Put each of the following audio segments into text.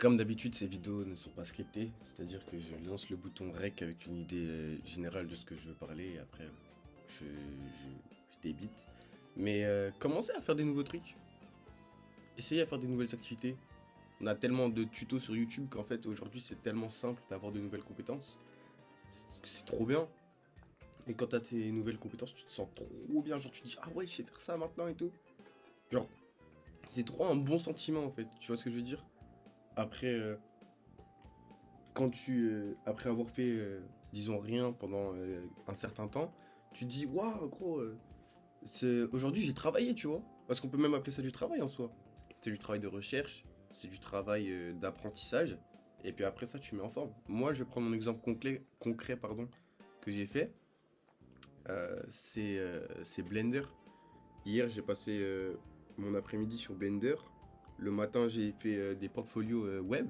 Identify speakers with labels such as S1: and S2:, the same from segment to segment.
S1: Comme d'habitude, ces vidéos ne sont pas scriptées, c'est-à-dire que je lance le bouton rec avec une idée générale de ce que je veux parler et après je débite. Mais commencez à faire des nouveaux trucs, essayez à faire des nouvelles activités. On a tellement de tutos sur YouTube qu'en fait aujourd'hui c'est tellement simple d'avoir de nouvelles compétences. C'est trop bien. Et quand t'as tes nouvelles compétences, tu te sens trop bien, genre tu te dis ah ouais je sais faire ça maintenant et tout. Genre c'est trop un bon sentiment en fait, tu vois ce que je veux dire? Après, après avoir fait, disons rien pendant un certain temps, tu te dis, waouh, gros, aujourd'hui j'ai travaillé, tu vois. Parce qu'on peut même appeler ça du travail en soi. C'est du travail de recherche, c'est du travail d'apprentissage. Et puis après ça, tu mets en forme. Moi, je vais prendre mon exemple concret pardon, que j'ai fait. C'est Blender. Hier, j'ai passé mon après-midi sur Blender. Le matin, j'ai fait des portfolios web.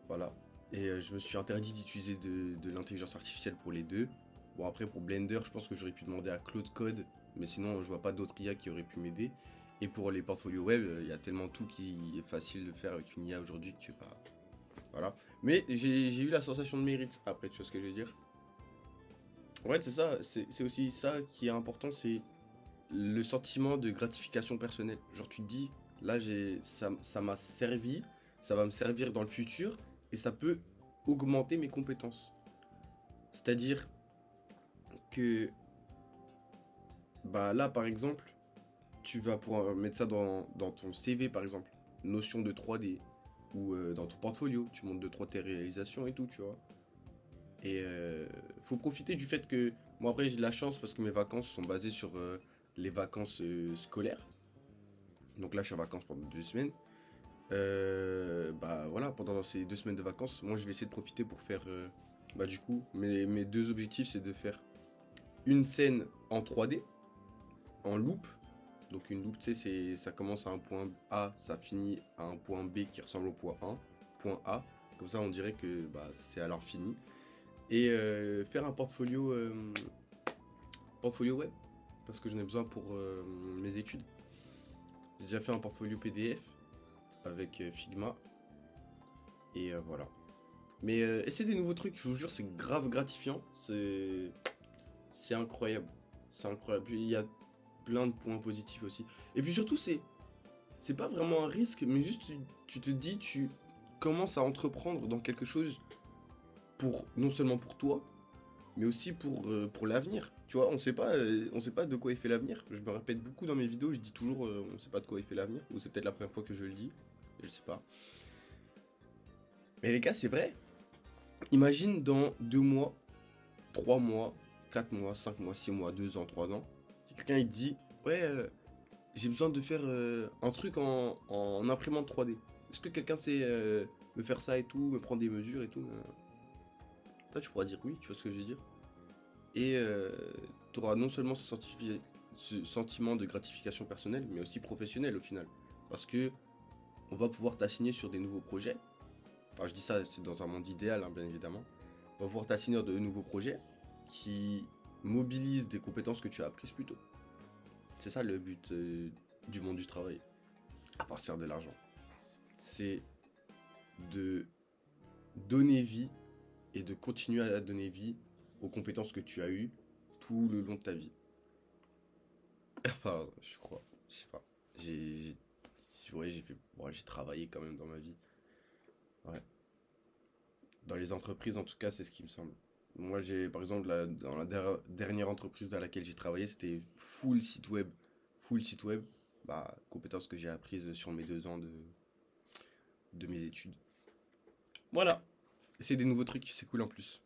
S1: Voilà. Et je me suis interdit d'utiliser de l'intelligence artificielle pour les deux. Bon, après, pour Blender, je pense que j'aurais pu demander à Claude Code, mais sinon, je vois pas d'autres IA qui auraient pu m'aider. Et pour les portfolios web, il y a tellement tout qui est facile de faire avec une IA aujourd'hui que bah. Voilà. Mais j'ai eu la sensation de mérite après, tu vois ce que je veux dire? Ouais, c'est ça, c'est aussi ça qui est important, c'est le sentiment de gratification personnelle. Genre, tu te dis, là, ça m'a servi, ça va me servir dans le futur, et ça peut augmenter mes compétences. C'est-à-dire que, bah là, par exemple, tu vas pouvoir mettre ça dans ton CV, par exemple, notion de 3D, ou dans ton portfolio, tu montres 2-3 tes réalisations et tout, tu vois. Et faut profiter du fait que, moi après j'ai de la chance parce que mes vacances sont basées sur les vacances scolaires. Donc là je suis en vacances pendant 2 semaines. Bah voilà, pendant ces 2 semaines de vacances, moi je vais essayer de profiter pour faire, bah du coup, mes deux objectifs c'est de faire une scène en 3D, en loop. Donc une loop, tu sais, ça commence à un point A, ça finit à un point B qui ressemble au point 1, point A. Comme ça on dirait que bah, c'est alors fini. Et faire un portfolio web, parce que j'en ai besoin pour mes études. J'ai déjà fait un portfolio PDF avec Figma. Et voilà. Mais essayez des nouveaux trucs, je vous jure, c'est grave gratifiant. C'est incroyable. C'est incroyable. Il y a plein de points positifs aussi. Et puis surtout, c'est pas vraiment un risque, mais juste tu te dis, tu commences à entreprendre dans quelque chose pour non seulement pour toi, mais aussi pour l'avenir. Tu vois, on sait pas de quoi il fait l'avenir. Je me répète beaucoup dans mes vidéos, je dis toujours on sait pas de quoi il fait l'avenir, ou c'est peut-être la première fois que je le dis, je sais pas. Mais les gars, c'est vrai. Imagine dans 2 mois, 3 mois, 4 mois, 5 mois, 6 mois, 2 ans, 3 ans, quelqu'un il te dit ouais, j'ai besoin de faire un truc en imprimante 3D. Est-ce que quelqu'un sait me faire ça et tout, me prendre des mesures et tout? Ça, tu pourras dire oui, tu vois ce que je veux dire? Et tu auras non seulement ce sentiment de gratification personnelle, mais aussi professionnelle au final. Parce que on va pouvoir t'assigner sur des nouveaux projets. Enfin, je dis ça, c'est dans un monde idéal, hein, bien évidemment. On va pouvoir t'assigner de nouveaux projets qui mobilisent des compétences que tu as apprises plus tôt. C'est ça le but du monde du travail, à partir de l'argent. C'est de donner vie et de continuer à donner vie aux compétences que tu as eues tout le long de ta vie. Enfin, je crois. Je sais pas. Ouais, j'ai travaillé quand même dans ma vie. Ouais. Dans les entreprises, en tout cas, c'est ce qui me semble. Moi, par exemple, dans la dernière entreprise dans laquelle j'ai travaillé, c'était full site web. Full site web. Bah, compétences que j'ai apprises sur mes 2 ans de mes études. Voilà. C'est des nouveaux trucs, c'est cool en plus.